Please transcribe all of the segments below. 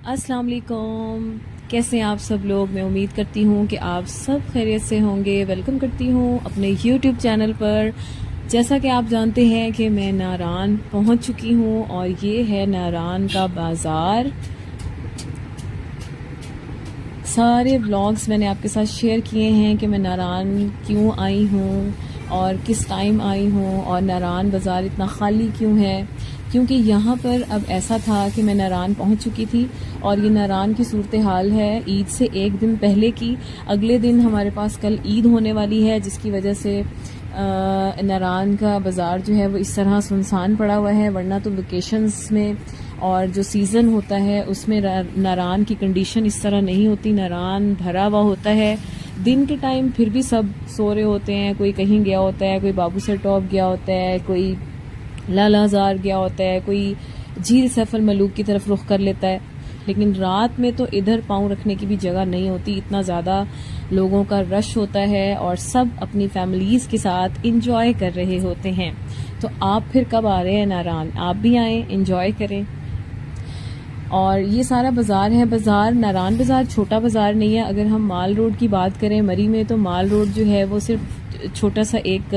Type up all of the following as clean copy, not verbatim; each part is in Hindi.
अस्सलाम वालेकुम। कैसे हैं आप सब लोग। मैं उम्मीद करती हूँ कि आप सब खैरियत से होंगे। वेलकम करती हूँ अपने यूट्यूब चैनल पर। जैसा कि आप जानते हैं कि मैं नारान पहुँच चुकी हूँ और ये है नारान का बाज़ार। सारे व्लॉग्स मैंने आपके साथ शेयर किए हैं कि मैं नारान क्यों आई हूँ और किस टाइम आई हूँ और नारान बाज़ार इतना ख़ाली क्यों है, क्योंकि यहाँ पर अब ऐसा था कि मैं नारान पहुँच चुकी थी और ये नारान की सूरत हाल है ईद से एक दिन पहले की। अगले दिन हमारे पास कल ईद होने वाली है, जिसकी वजह से नारान का बाज़ार जो है वो इस तरह सुनसान पड़ा हुआ है। वरना तो वेकेशंस में और जो सीज़न होता है उसमें नारान की कंडीशन इस तरह नहीं होती। नारान भरा हुआ होता है। दिन के टाइम फिर भी सब सो रहे होते हैं, कोई कहीं गया होता है, कोई बाबू सर टॉप गया होता है, कोई लालाजार गया होता है, कोई झील सैफल मलूक की तरफ रुख कर लेता है। लेकिन रात में तो इधर पाँव रखने की भी जगह नहीं होती, इतना ज़्यादा लोगों का रश होता है और सब अपनी फैमिलीज़ के साथ इंजॉय कर रहे होते हैं। तो आप फिर कब आ रहे हैं नारान? आप भी आएँ, इंजॉय करें। और ये सारा बाज़ार है। बाज़ार नारान बाज़ार छोटा बाज़ार नहीं है। अगर हम माल रोड की बात करें मरी में, तो माल रोड जो है वो सिर्फ छोटा सा एक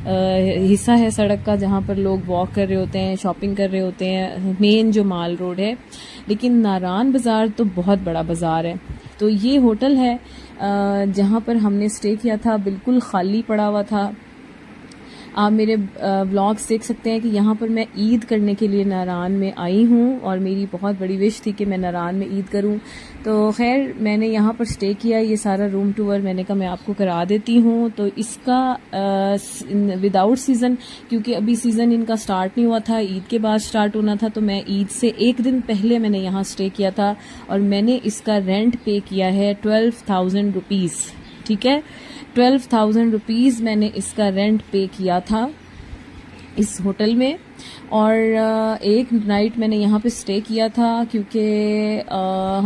हिस्सा है सड़क का, जहाँ पर लोग वॉक कर रहे होते हैं, शॉपिंग कर रहे होते हैं, मेन जो माल रोड है। लेकिन नारान बाज़ार तो बहुत बड़ा बाज़ार है। तो ये होटल है जहाँ पर हमने स्टे किया था, बिल्कुल खाली पड़ा हुआ था। आप मेरे व्लॉग्स देख सकते हैं कि यहाँ पर मैं ईद करने के लिए नारान में आई हूँ और मेरी बहुत बड़ी विश थी कि मैं नारान में ईद करूँ। तो खैर मैंने यहाँ पर स्टे किया। ये सारा रूम टूर मैंने कहा मैं आपको करा देती हूँ। तो इसका विदाउट सीज़न, क्योंकि अभी सीज़न इनका स्टार्ट नहीं हुआ था, ईद के बाद स्टार्ट होना था, तो मैं ईद से एक दिन पहले मैंने यहाँ स्टे किया था और मैंने इसका रेंट पे किया है 12,000 रुपीज़। ठीक है, 12,000 रुपीज़ मैंने इसका रेंट पे किया था इस होटल में। और एक नाइट मैंने यहाँ पे स्टे किया था, क्योंकि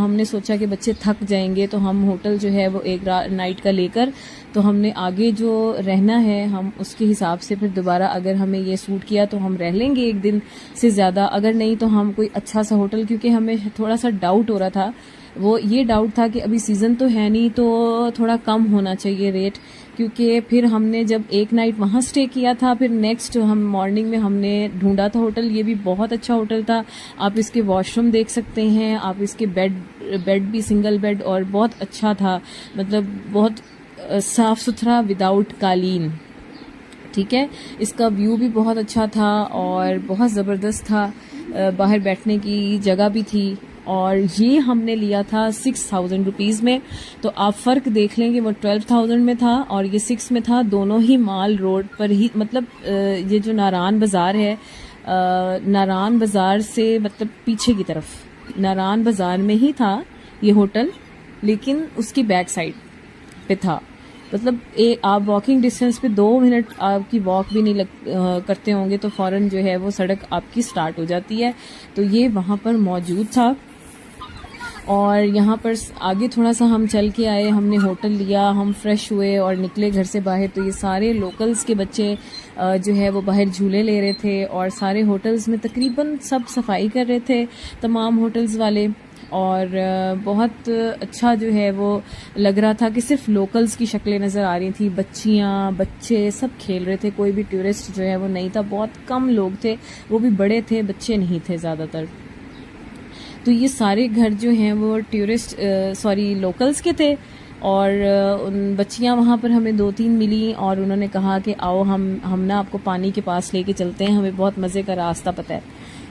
हमने सोचा कि बच्चे थक जाएंगे, तो हम होटल जो है वो एक नाइट का लेकर, तो हमने आगे जो रहना है हम उसके हिसाब से फिर दोबारा अगर हमें ये सूट किया तो हम रह लेंगे एक दिन से ज़्यादा, अगर नहीं तो हम कोई अच्छा सा होटल, क्योंकि हमें थोड़ा सा डाउट हो रहा था। वो ये डाउट था कि अभी सीज़न तो है नहीं, तो थोड़ा कम होना चाहिए रेट, क्योंकि फिर हमने जब एक नाइट वहाँ स्टे किया था, फिर नेक्स्ट हम मॉर्निंग में हमने ढूंढा था होटल। ये भी बहुत अच्छा होटल था। आप इसके वॉशरूम देख सकते हैं, आप इसके बेड भी सिंगल बेड और बहुत अच्छा था, मतलब बहुत साफ़ सुथरा, विदाउट कालीन। ठीक है, इसका व्यू भी बहुत अच्छा था और बहुत ज़बरदस्त था। बाहर बैठने की जगह भी थी। और ये हमने लिया था 6,000 रुपीज़ में। तो आप फ़र्क देख लेंगे, वो 12,000 में था और ये 6 में था। दोनों ही माल रोड पर ही, मतलब ये जो नारान बाज़ार है, नारान बाज़ार से मतलब पीछे की तरफ नारान बाज़ार में ही था ये होटल, लेकिन उसकी बैक साइड पे था। मतलब आप वॉकिंग डिस्टेंस पे 2 मिनट आपकी वॉक भी नहीं करते होंगे तो फ़ौरन जो है वो सड़क आपकी स्टार्ट हो जाती है। तो ये वहाँ पर मौजूद था। और यहाँ पर आगे थोड़ा सा हम चल के आए, हमने होटल लिया, हम फ्रेश हुए और निकले घर से बाहर। तो ये सारे लोकल्स के बच्चे जो है वो बाहर झूले ले रहे थे और सारे होटल्स में तकरीबन सब सफाई कर रहे थे, तमाम होटल्स वाले। और बहुत अच्छा जो है वो लग रहा था कि सिर्फ लोकल्स की शक्लें नज़र आ रही थी। बच्चियाँ, बच्चे सब खेल रहे थे, कोई भी टूरिस्ट जो है वो नहीं था। बहुत कम लोग थे, वो भी बड़े थे, बच्चे नहीं थे ज़्यादातर। तो ये सारे घर जो हैं वो लोकल्स के थे। और उन बच्चियां वहाँ पर हमें 2-3 मिली और उन्होंने कहा कि आओ हम ना आपको पानी के पास लेके चलते हैं, हमें बहुत मज़े का रास्ता पता है।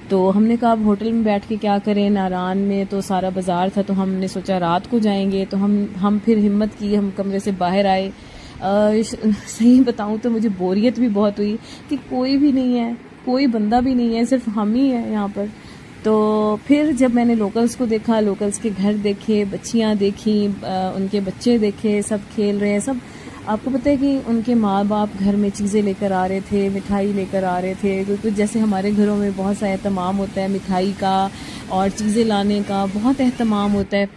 तो हमने कहा अब होटल में बैठ के क्या करें, नारान में तो सारा बाज़ार था, तो हमने सोचा रात को जाएंगे। तो हम फिर हिम्मत की, हम कमरे से बाहर आए। सही बताऊं तो मुझे बोरियत भी बहुत हुई कि कोई भी नहीं है, कोई बंदा भी नहीं है, सिर्फ हम ही हैं यहाँ पर। तो फिर जब मैंने लोकल्स को देखा, लोकल्स के घर देखे, बच्चियाँ देखी, उनके बच्चे देखे, सब खेल रहे हैं। सब आपको पता है कि उनके माँ बाप घर में चीज़ें लेकर आ रहे थे, मिठाई लेकर आ रहे थे, क्योंकि जैसे हमारे घरों में बहुत सा एहतमाम होता है मिठाई का और चीज़ें लाने का, बहुत एहतमाम होता है।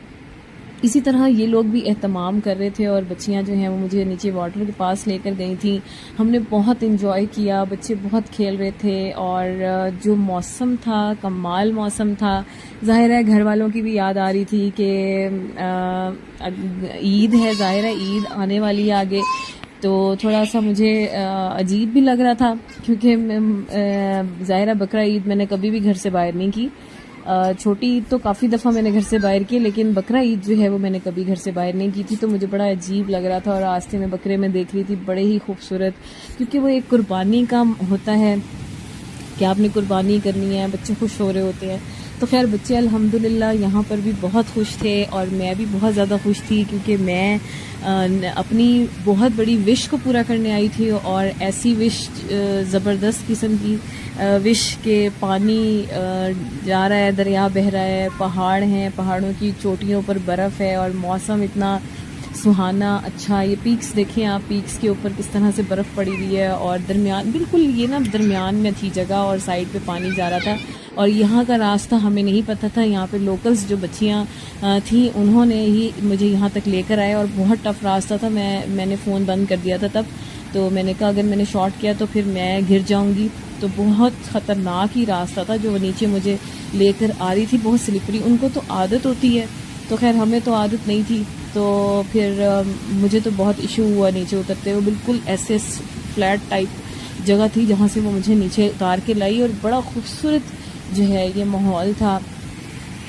इसी तरह ये लोग भी एहतमाम कर रहे थे और बच्चियां जो हैं वो मुझे नीचे वाटर के पास लेकर गई थी। हमने बहुत इंजॉय किया, बच्चे बहुत खेल रहे थे और जो मौसम था कमाल मौसम था। ज़ाहिर है घर वालों की भी याद आ रही थी कि ईद है, ज़ाहिर है ईद आने वाली है आगे, तो थोड़ा सा मुझे अजीब भी लग रहा था क्योंकि ज़ाहिर है बकरा ईद मैंने कभी भी घर से बाहर नहीं की। छोटी ईद तो काफ़ी दफ़ा मैंने घर से बाहर की, लेकिन बकरा ईद जो है वो मैंने कभी घर से बाहर नहीं की थी, तो मुझे बड़ा अजीब लग रहा था। और रास्ते में बकरे में देख रही थी बड़े ही खूबसूरत, क्योंकि वो एक कुर्बानी का होता है कि आपने कुर्बानी करनी है, बच्चे खुश हो रहे होते हैं। तो खैर बच्चे अल्हम्दुलिल्लाह यहाँ पर भी बहुत खुश थे और मैं भी बहुत ज़्यादा खुश थी, क्योंकि मैं अपनी बहुत बड़ी विश को पूरा करने आई थी। और ऐसी विश ज़बरदस्त किस्म की विश के पानी जा रहा है, दरिया बह रहा है, पहाड़ हैं, पहाड़ों की चोटियों पर बर्फ़ है और मौसम इतना सुहाना अच्छा। ये पीक्स देखें आप, पीक्स के ऊपर किस तरह से बर्फ़ पड़ी हुई है और दरमियान बिल्कुल ये ना दरमियान में थी जगह और साइड पे पानी जा रहा था। और यहाँ का रास्ता हमें नहीं पता था, यहाँ पे लोकल्स जो बच्चियाँ थी उन्होंने ही मुझे यहाँ तक लेकर आए और बहुत टफ़ रास्ता था। मैंने फ़ोन बंद कर दिया था तब, तो मैंने कहा अगर मैंने शॉर्ट किया तो फिर मैं गिर जाऊँगी। तो बहुत ख़तरनाक ही रास्ता था जो वो नीचे मुझे लेकर आ रही थी, बहुत स्लिपरी। उनको तो आदत होती है, तो खैर हमें तो आदत नहीं थी, तो फिर मुझे तो बहुत इशू हुआ नीचे उतरते हुए। बिल्कुल ऐसे फ्लैट टाइप जगह थी जहाँ से वो मुझे नीचे उतार के लाई और बड़ा खूबसूरत जो है ये माहौल था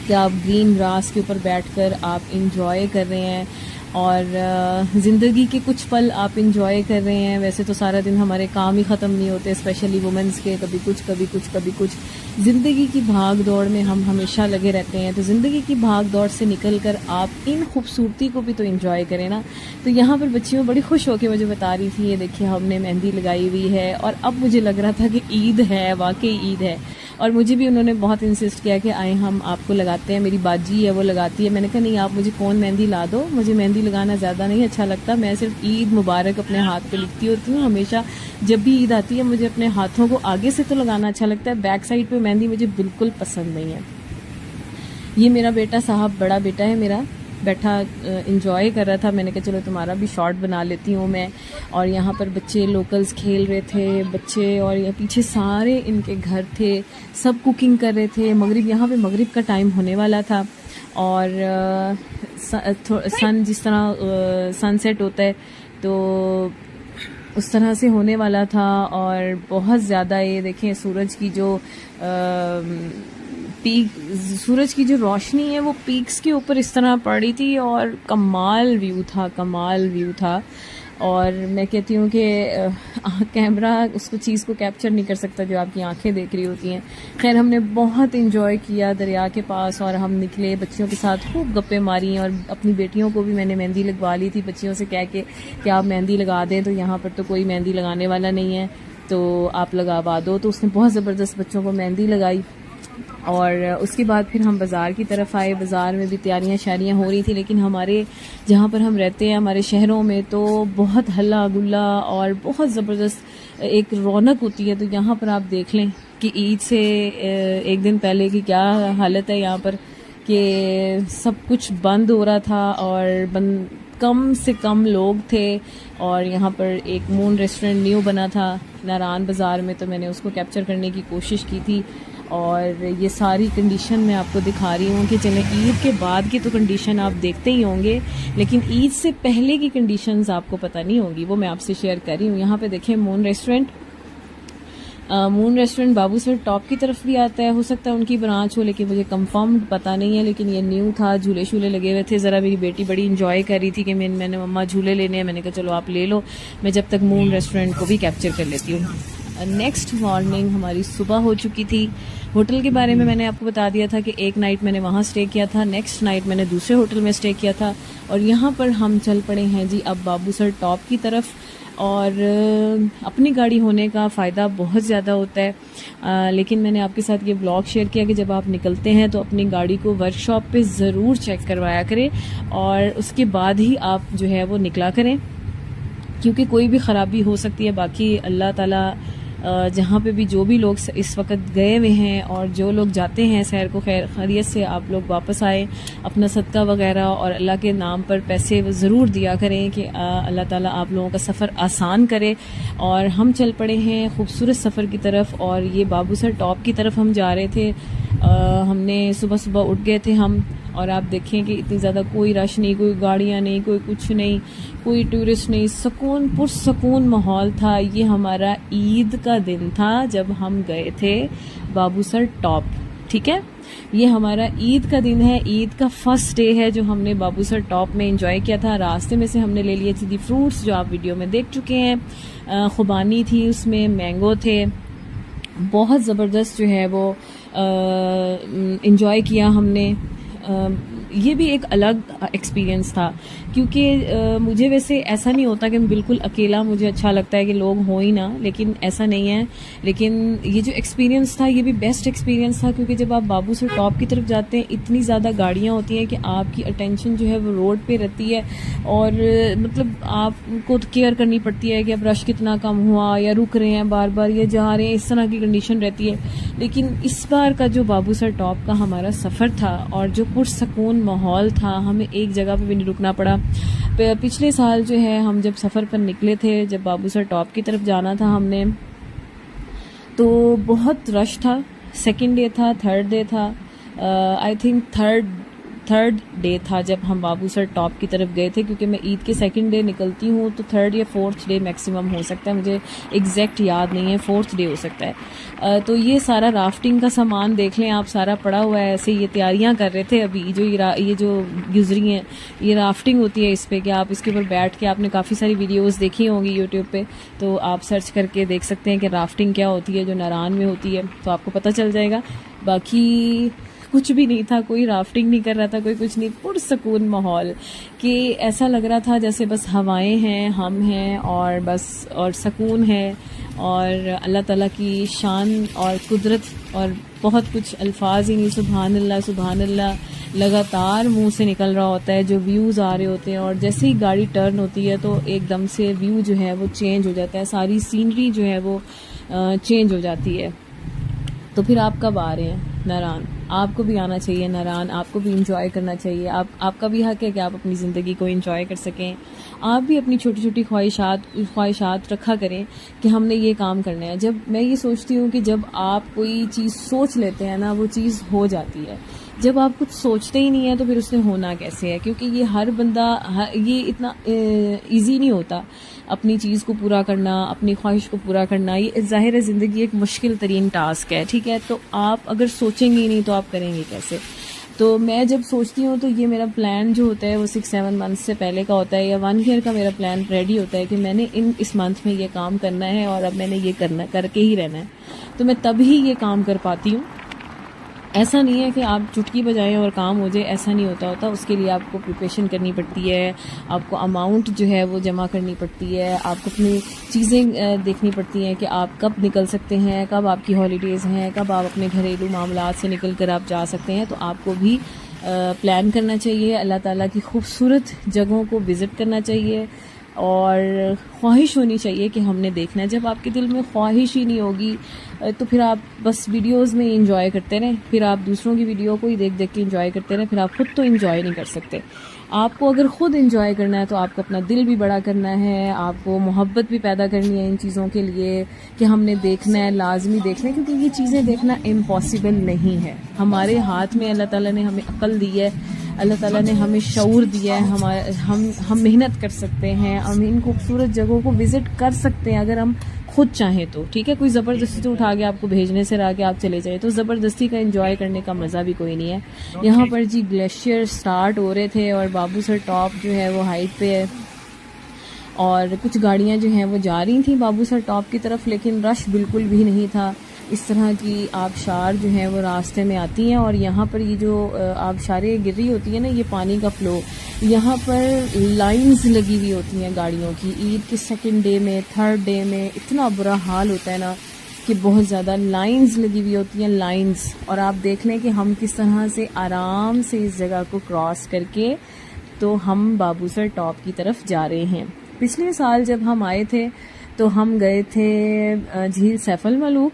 कि आप ग्रीन ग्रास के ऊपर बैठकर आप इंजॉय कर रहे हैं और ज़िंदगी के कुछ पल आप इंजॉय कर रहे हैं। वैसे तो सारा दिन हमारे काम ही ख़त्म नहीं होते, स्पेशली वुमेंस के, कभी कुछ कभी कुछ कभी कुछ। ज़िंदगी की भाग दौड़ में हम हमेशा लगे रहते हैं, तो ज़िंदगी की भाग दौड़ से निकल कर आप इन खूबसूरती को भी तो इंजॉय करें ना। तो यहाँ पर बच्चियों बड़ी खुश होकर मुझे बता रही थी, ये देखिए हमने मेहंदी लगाई हुई है। और अब मुझे लग रहा था कि ईद है, वाकई ईद है। और मुझे भी उन्होंने बहुत इंसिस्ट किया कि आए हम आपको लगाते हैं, मेरी बाजी है वो लगाती है। मैंने कहा नहीं, आप मुझे फ़ोन मेहंदी ला दो, मुझे मेहंदी लगाना ज़्यादा नहीं अच्छा लगता। मैं सिर्फ ईद मुबारक अपने हाथ पे लिखती होती हूँ हमेशा। जब भी ईद आती है मुझे अपने हाथों को आगे से तो लगाना अच्छा लगता है, बैक साइड पे मेहंदी मुझे बिल्कुल पसंद नहीं है। ये मेरा बेटा साहब, बड़ा बेटा है मेरा, बैठा इंजॉय कर रहा था। मैंने कहा चलो तुम्हारा भी शॉट बना लेती हूँ मैं। और यहाँ पर बच्चे लोकल्स खेल रहे थे बच्चे, और यहाँ पीछे सारे इनके घर थे, सब कुकिंग कर रहे थे। मगरिब, यहाँ पे मगरिब का टाइम होने वाला था और सन जिस तरह सनसेट होता है तो उस तरह से होने वाला था। और बहुत ज़्यादा ये देखें सूरज की जो सूरज की जो रोशनी है वो पीक्स के ऊपर इस तरह पड़ी थी और कमाल व्यू था, कमाल व्यू था। और मैं कहती हूँ कि कैमरा उसको चीज़ को कैप्चर नहीं कर सकता जो आपकी आंखें देख रही होती हैं। खैर हमने बहुत इंजॉय किया दरिया के पास और हम निकले, बच्चियों के साथ खूब गप्पे मारी। और अपनी बेटियों को भी मैंने मेहंदी लगवा ली थी, बच्चियों से कह के कि आप मेहंदी लगा दें, तो यहाँ पर तो कोई मेहंदी लगाने वाला नहीं है तो आप लगवा दो। तो उसने बहुत ज़बरदस्त बच्चों को मेहंदी लगाई। और उसके बाद फिर हम बाज़ार की तरफ आए। बाज़ार में भी तैयारियां शारियां हो रही थी, लेकिन हमारे जहाँ पर हम रहते हैं हमारे शहरों में तो बहुत हल्ला गुल्ला और बहुत ज़बरदस्त एक रौनक होती है। तो यहाँ पर आप देख लें कि ईद से एक दिन पहले की क्या हालत है यहाँ पर, कि सब कुछ बंद हो रहा था और कम से कम लोग थे। और यहाँ पर एक मून रेस्टोरेंट न्यू बना था नारान बाज़ार में, तो मैंने उसको कैप्चर करने की कोशिश की थी। और ये सारी कंडीशन मैं आपको दिखा रही हूँ कि चलें ईद के बाद की तो कंडीशन आप देखते ही होंगे, लेकिन ईद से पहले की कंडीशंस आपको पता नहीं होंगी, वो मैं आपसे शेयर कर रही हूँ। यहाँ पे देखें moon restaurant, moon restaurant Babusar top की तरफ भी आता है, हो सकता है उनकी ब्रांच हो, लेकिन मुझे कंफर्म पता नहीं है। लेकिन ये न्यू था, झूले शूले लगे हुए थे। ज़रा मेरी बेटी बड़ी इंजॉय कर रही थी कि मैंने मम्मा झूले लेने हैं। मैंने कहा चलो आप ले लो, मैं जब तक मून रेस्टोरेंट को भी कैप्चर कर लेती हूँ। नेक्स्ट मॉर्निंग हमारी सुबह हो चुकी थी। होटल के बारे में मैंने आपको बता दिया था कि एक नाइट मैंने वहाँ स्टे किया था, नेक्स्ट नाइट मैंने दूसरे होटल में स्टे किया था। और यहाँ पर हम चल पड़े हैं जी अब बाबूसर टॉप की तरफ। और अपनी गाड़ी होने का फ़ायदा बहुत ज़्यादा होता है, लेकिन मैंने आपके साथ ये ब्लॉग शेयर किया कि जब आप निकलते हैं तो अपनी गाड़ी को वर्कशॉप पे ज़रूर चेक करवाया करें और उसके बाद ही आप जो है वो निकला करें, क्योंकि कोई भी ख़राबी हो सकती है। बाकी अल्लाह ताला जहाँ पे भी जो भी लोग इस वक्त गए हुए हैं और जो लोग जाते हैं सैर को, खैरियत से आप लोग वापस आए, अपना सदका वगैरह और अल्लाह के नाम पर पैसे ज़रूर दिया करें कि अल्लाह ताला आप लोगों का सफ़र आसान करे। और हम चल पड़े हैं खूबसूरत सफ़र की तरफ, और ये बाबूसर टॉप की तरफ हम जा रहे थे। हमने सुबह सुबह उठ गए थे हम, और आप देखें कि इतनी ज़्यादा कोई रश नहीं, कोई गाड़ियाँ नहीं, कोई कुछ नहीं, कोई टूरिस्ट नहीं, सुकून पुरसुकून माहौल था। ये हमारा ईद का दिन था जब हम गए थे बाबूसर टॉप, ठीक है। ये हमारा ईद का दिन है, ईद का फर्स्ट डे है जो हमने बाबूसर टॉप में एंजॉय किया था। रास्ते में से हमने ले लिए थे फ्रूट्स जो आप वीडियो में देख चुके हैं। खुबानी थी, उसमें मैंगो थे, बहुत ज़बरदस्त जो है वो एंजॉय किया हमने। ये भी एक अलग एक्सपीरियंस था, क्योंकि मुझे वैसे ऐसा नहीं होता कि बिल्कुल अकेला मुझे अच्छा लगता है कि लोग हो ही ना, लेकिन ऐसा नहीं है। लेकिन ये जो एक्सपीरियंस था ये भी बेस्ट एक्सपीरियंस था, क्योंकि जब आप बाबूसर टॉप की तरफ जाते हैं इतनी ज़्यादा गाड़ियाँ होती हैं कि आपकी अटेंशन जो है वो रोड पे रहती है, और मतलब आपको केयर करनी पड़ती है कि अब रश कितना कम हुआ, या रुक रहे हैं बार बार, या जा रहे हैं, इस तरह की कंडीशन रहती है। लेकिन इस बार का जो बाबूसर टॉप का हमारा सफ़र था और जो पुरसकून माहौल था, हमें एक जगह पे भी नहीं रुकना पड़ा। पिछले साल जो है हम जब सफ़र पर निकले थे, जब बाबूसर टॉप की तरफ जाना था हमने, तो बहुत रश था। सेकंड डे था, थर्ड डे था, आई थिंक थर्ड डे था जब हम बाबूसर टॉप की तरफ गए थे, क्योंकि मैं ईद के सेकंड डे निकलती हूँ, तो थर्ड या फोर्थ डे मैक्सिमम हो सकता है, मुझे एग्जैक्ट याद नहीं है, फोर्थ डे हो सकता है। तो ये सारा राफ्टिंग का सामान देख लें आप, सारा पड़ा हुआ है ऐसे। ये तैयारियां कर रहे थे अभी, ये जो गुजरी हैं, ये राफ्टिंग होती है इस पर, कि आप इसके ऊपर बैठ के, आपने काफ़ी सारी वीडियोज़ देखी होंगी यूट्यूब पर, तो आप सर्च करके देख सकते हैं कि राफ्टिंग क्या होती है, जो नारान में होती है, तो आपको पता चल जाएगा। बाकी कुछ भी नहीं था, कोई राफ्टिंग नहीं कर रहा था, कोई कुछ नहीं, पुरसकून माहौल, कि ऐसा लग रहा था जैसे बस हवाएं हैं, हम हैं, और बस और सुकून है, और अल्लाह ताला की शान और कुदरत, और बहुत कुछ अल्फाज ही नहीं, सुभान अल्लाह सुभान अल्लाह लगातार मुंह से निकल रहा होता है। जो व्यूज़ आ रहे होते हैं, और जैसे ही गाड़ी टर्न होती है तो एकदम से व्यू जो है वो चेंज हो जाता है, सारी सीनरी जो है वो चेंज हो जाती है। तो फिर आप कब आ रहे हैं नारान? आपको भी आना चाहिए नारान, आपको भी इंजॉय करना चाहिए। आपका भी हक है कि आप अपनी ज़िंदगी को इंजॉय कर सकें। आप भी अपनी छोटी छोटी ख्वाहिशात रखा करें कि हमने ये काम करना है। जब मैं ये सोचती हूँ कि जब आप कोई चीज़ सोच लेते हैं ना, वो चीज़ हो जाती है। जब आप कुछ सोचते ही नहीं है तो फिर उसने होना कैसे है? क्योंकि ये हर बंदा, ये इतना ईजी नहीं होता अपनी चीज़ को पूरा करना, अपनी ख्वाहिश को पूरा करना। ये ज़ाहिर है ज़िंदगी एक मुश्किल तरीन टास्क है, ठीक है। तो आप अगर सोचेंगे ही नहीं तो आप करेंगे कैसे? तो मैं जब सोचती हूँ तो ये मेरा प्लान जो होता है वो 6-7 मंथ से पहले का होता है, या 1 ईयर का मेरा प्लान रेडी होता है कि मैंने इस मंथ में ये काम करना है, और अब मैंने ये करके ही रहना है। तो मैं तभी ये काम कर पाती हूँ। ऐसा नहीं है कि आप चुटकी बजाएं और काम हो जाए, ऐसा नहीं होता। उसके लिए आपको प्रिपरेशन करनी पड़ती है, आपको अमाउंट जो है वो जमा करनी पड़ती है, आपको अपनी चीज़ें देखनी पड़ती हैं कि आप कब निकल सकते हैं, कब आपकी हॉलीडेज़ हैं, कब आप अपने घरेलू मामलात से निकल कर आप जा सकते हैं। तो आपको भी प्लान करना चाहिए, अल्लाह ताला की खूबसूरत जगहों को विज़िट करना चाहिए, और ख्वाहिश होनी चाहिए कि हमने देखना है। जब आपके दिल में ख्वाहिश ही नहीं होगी तो फिर आप बस वीडियोस में एंजॉय करते रहें, फिर आप दूसरों की वीडियो को ही देख देख के एंजॉय करते रहें, फिर आप खुद तो एंजॉय नहीं कर सकते। आपको अगर खुद एंजॉय करना है तो आपको अपना दिल भी बड़ा करना है, आपको मोहब्बत भी पैदा करनी है इन चीज़ों के लिए कि हमने देखना है, लाजमी देखना है, क्योंकि ये चीज़ें देखना इम्पॉसिबल नहीं है। हमारे हाथ में अल्लाह ताला ने हमें अक्ल दी है, अल्लाह ताला ने हमें शऊर दिया है, हम मेहनत कर सकते हैं, हम इन खूबसूरत जगहों को विज़िट कर सकते हैं अगर हम खुद चाहें तो, ठीक है। कोई ज़बरदस्ती तो उठा के आपको भेजने से रहा कि आप चले जाए, तो ज़बरदस्ती का एंजॉय करने का मज़ा भी कोई नहीं है। यहाँ पर जी ग्लेशियर स्टार्ट हो रहे थे, और बाबूसर टॉप जो है वो हाइट पे है, और कुछ गाड़ियाँ जो हैं वो जा रही थी बाबूसर टॉप की तरफ, लेकिन रश बिल्कुल भी नहीं था। इस तरह की आबशार जो है वो रास्ते में आती हैं, और यहाँ पर ये जो आबशारें गिर रही होती है ना, ये पानी का फ्लो, यहाँ पर लाइंस लगी हुई होती हैं गाड़ियों की। ईद के सेकंड डे में, थर्ड डे में इतना बुरा हाल होता है ना कि बहुत ज़्यादा लाइंस लगी हुई होती हैं, लाइंस। और आप देख लें कि हम किस तरह से आराम से इस जगह को क्रॉस करके तो हम बाबूसर टॉप की तरफ जा रहे हैं। पिछले साल जब हम आए थे तो हम गए थे झील सैफल मलूक,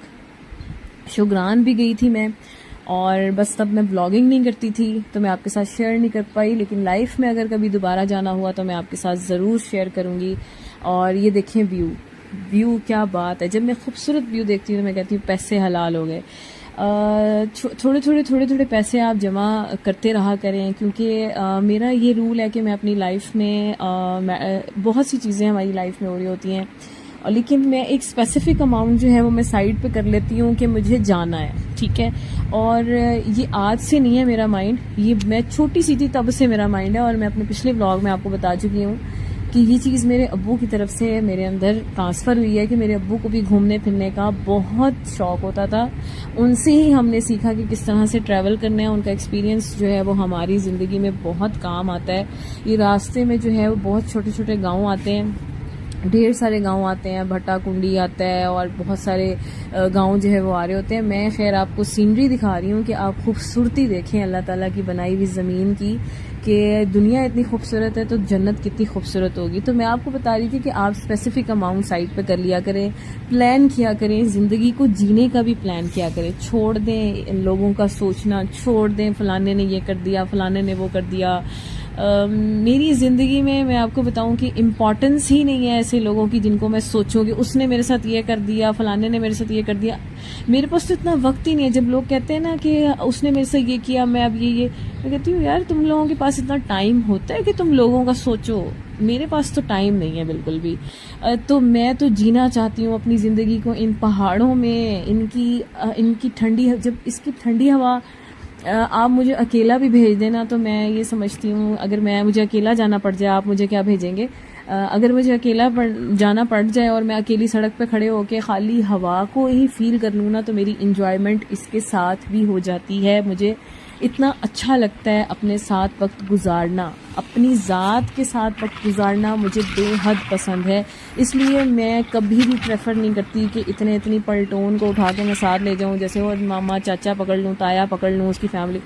शुगरान भी गई थी मैं, और बस तब मैं ब्लॉगिंग नहीं करती थी तो मैं आपके साथ शेयर नहीं कर पाई, लेकिन लाइफ में अगर कभी दोबारा जाना हुआ तो मैं आपके साथ ज़रूर शेयर करूँगी। और ये देखें व्यू क्या बात है। जब मैं खूबसूरत व्यू देखती हूँ तो मैं कहती हूँ पैसे हलाल हो गए। थोड़े थोड़े पैसे आप जमा करते रहा करें, क्योंकि मेरा ये रूल है कि मैं अपनी लाइफ में बहुत सी चीज़ें हमारी लाइफ में हो रही होती हैं, और लेकिन मैं एक स्पेसिफिक अमाउंट जो है वो मैं साइड पे कर लेती हूँ कि मुझे जाना है, ठीक है। और ये आज से नहीं है मेरा माइंड, ये मैं छोटी सी थी तब से मेरा माइंड है। और मैं अपने पिछले व्लॉग में आपको बता चुकी हूँ कि ये चीज़ मेरे अब्बू की तरफ से मेरे अंदर ट्रांसफ़र हुई है कि मेरे अब्बू को भी घूमने फिरने का बहुत शौक़ होता था। उनसे ही हमने सीखा कि किस तरह से ट्रैवल करना है। उनका एक्सपीरियंस जो है वो हमारी ज़िंदगी में बहुत काम आता है। ये रास्ते में जो है वो बहुत छोटे छोटे गाँव आते हैं, ढेर सारे गांव आते हैं, भट्टा कुंडी आता है और बहुत सारे गांव जो है वो आ रहे होते हैं। मैं खैर आपको सीनरी दिखा रही हूँ कि आप खूबसूरती देखें अल्लाह ताला की बनाई हुई ज़मीन की, कि दुनिया इतनी खूबसूरत है तो जन्नत कितनी खूबसूरत होगी। तो मैं आपको बता रही थी कि आप स्पेसिफिक अमाउंट साइड पे कर लिया करें, प्लान किया करें, ज़िंदगी को जीने का भी प्लान किया करें। छोड़ दें इन लोगों का सोचना, छोड़ दें फलाने ने ये कर दिया, फलाने ने वो कर दिया। मेरी ज़िंदगी में मैं आपको बताऊं कि इम्पॉर्टेंस ही नहीं है ऐसे लोगों की जिनको मैं सोचूं कि उसने मेरे साथ ये कर दिया, फलाने ने मेरे साथ ये कर दिया। मेरे पास तो इतना वक्त ही नहीं है। जब लोग कहते हैं ना कि उसने मेरे साथ ये किया, मैं अब ये मैं कहती हूँ यार तुम लोगों के पास इतना टाइम होता है कि तुम लोगों का सोचो? मेरे पास तो टाइम नहीं है बिल्कुल भी। तो मैं तो जीना चाहती हूँ अपनी ज़िंदगी को इन पहाड़ों में, इनकी ठंडी, जब इसकी ठंडी हवा आप मुझे अकेला भी भेज देना तो मैं ये समझती हूँ, अगर मुझे अकेला जाना पड़ जाए, आप मुझे क्या भेजेंगे? अगर मुझे अकेला जाना पड़ जाए और मैं अकेली सड़क पे खड़े होकर खाली हवा को ही फील कर लूँ ना, तो मेरी इंजॉयमेंट इसके साथ भी हो जाती है। मुझे इतना अच्छा लगता है अपने साथ वक्त गुजारना, अपनी ज़ात के साथ वक्त गुजारना मुझे बेहद पसंद है। इसलिए मैं कभी भी प्रेफर नहीं करती कि इतनी पलटोन को उठा के मैं साथ ले जाऊं, जैसे वो मामा चाचा पकड़ लूं, ताया पकड़ लूं, उसकी फैमिली।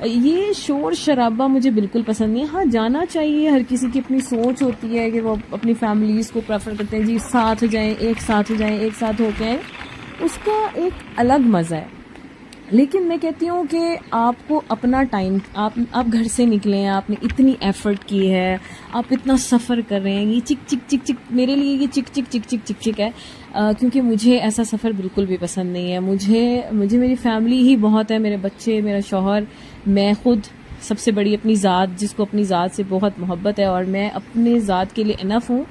ये शोर शराबा मुझे बिल्कुल पसंद नहीं है। हाँ, जाना चाहिए, हर किसी की अपनी सोच होती है कि वो अपनी फैमिलीज़ को प्रेफर करते हैं जी साथ हो जाएं, एक साथ हो जाएं, एक साथ होके आए, उसका एक अलग मज़ा है। लेकिन मैं कहती हूँ कि आपको अपना टाइम, आप घर से निकले हैं, आपने इतनी एफर्ट की है, आप इतना सफ़र कर रहे हैं, ये चिक चिक चिक चिक मेरे लिए ये चिक चिक चिक चिक चिक चिक है। क्योंकि मुझे ऐसा सफ़र बिल्कुल भी पसंद नहीं है। मुझे मेरी फैमिली ही बहुत है, मेरे बच्चे, मेरा शौहर, मैं खुद सबसे बड़ी अपनी ज़ात, जिसको अपनी ज़ात से बहुत मोहब्बत है, और मैं अपने ज़ात के लिए इनफ हूँ।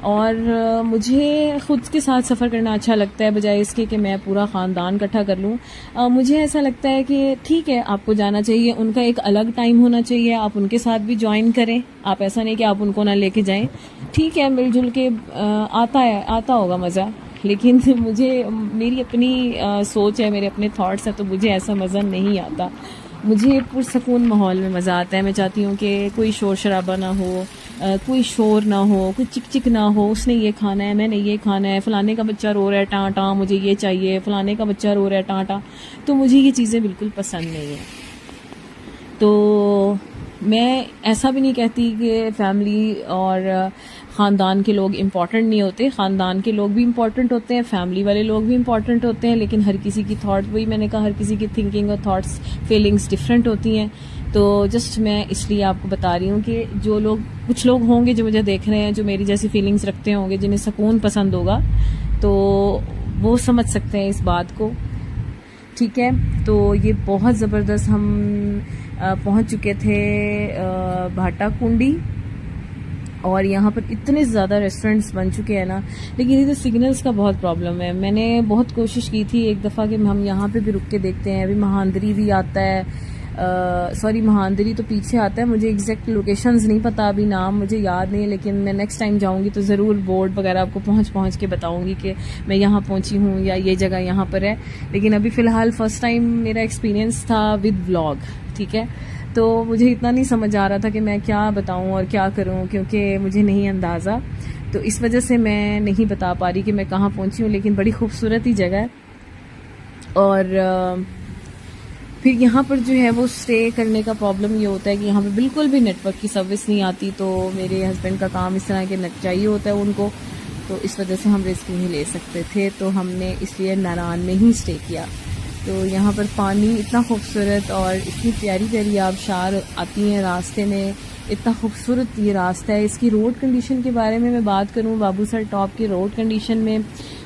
और मुझे ख़ुद के साथ सफ़र करना अच्छा लगता है बजाय इसके कि मैं पूरा ख़ानदान इकट्ठा कर लूँ। मुझे ऐसा लगता है कि ठीक है, आपको जाना चाहिए, उनका एक अलग टाइम होना चाहिए, आप उनके साथ भी ज्वाइन करें। आप ऐसा नहीं कि आप उनको ना लेके जाएं, ठीक है, मिलजुल के आता होगा मज़ा। लेकिन मेरी अपनी सोच है, मेरे अपने थॉट्स हैं, तो मुझे ऐसा मज़ा नहीं आता। मुझे पुरसकून माहौल में मज़ा आता है। मैं चाहती हूँ कि कोई शोर शराबा ना हो, कोई शोर ना हो, कोई चिक चिक ना हो, उसने ये खाना है, मैंने ये खाना है, फ़लाने का बच्चा रो रहा है टाँ टाँ मुझे ये चाहिए, फ़लाने का बच्चा रो रहा है टाँ टाँ। तो मुझे ये चीज़ें बिल्कुल पसंद नहीं है। तो मैं ऐसा भी नहीं कहती कि फैमिली और ख़ानदान के लोग इम्पॉर्टेंट नहीं होते, ख़ानदान के लोग भी इम्पॉर्टेंट होते हैं, फैमिली वाले लोग भी इम्पॉर्टेंट होते हैं, लेकिन हर किसी की थॉट, वही मैंने कहा, हर किसी की थिंकिंग और थॉट्स, फीलिंग्स डिफरेंट होती हैं। तो जस्ट मैं इसलिए आपको बता रही हूँ कि कुछ लोग होंगे जो मुझे देख रहे हैं, जो मेरी जैसी फीलिंग्स रखते होंगे, जिन्हें सुकून पसंद होगा, तो वो समझ सकते हैं इस बात को, ठीक है। तो ये बहुत ज़बरदस्त, हम पहुँच चुके थे भाटा कुंडी, और यहाँ पर इतने ज़्यादा रेस्टोरेंट्स बन चुके हैं ना, लेकिन इधर सिग्नल्स का बहुत प्रॉब्लम है। मैंने बहुत कोशिश की थी एक दफ़ा कि हम यहाँ पे भी रुक के देखते हैं। अभी महांदरी भी आता है, सॉरी महांदरी तो पीछे आता है, मुझे एग्जैक्ट लोकेशंस नहीं पता, अभी नाम मुझे याद नहीं है, लेकिन मैं नेक्स्ट टाइम जाऊँगी तो ज़रूर बोर्ड वगैरह आपको पहुँच के बताऊँगी कि मैं यहाँ पहुँची हूँ या ये जगह यहाँ पर है। लेकिन अभी फ़िलहाल फ़र्स्ट टाइम मेरा एक्सपीरियंस था विद व्लॉग, ठीक है। तो मुझे इतना नहीं समझ आ रहा था कि मैं क्या बताऊं और क्या करूं, क्योंकि मुझे नहीं अंदाज़ा, तो इस वजह से मैं नहीं बता पा रही कि मैं कहाँ पहुंची हूं। लेकिन बड़ी खूबसूरत ही जगह है। और फिर यहाँ पर जो है वो स्टे करने का प्रॉब्लम ये होता है कि यहाँ पर बिल्कुल भी नेटवर्क की सर्विस नहीं आती। तो मेरे हस्बैंड का काम इस तरह के नेट चाहिए होता है उनको, तो इस वजह से हम रिस्क नहीं ले सकते थे, तो हमने इसलिए नारान में ही स्टे किया। तो यहाँ पर पानी इतना खूबसूरत और इतनी प्यारी प्यारी आबशार आती हैं रास्ते में, इतना खूबसूरत ये रास्ता है। इसकी रोड कंडीशन के बारे में मैं बात करूँ, बाबूसर टॉप की रोड कंडीशन में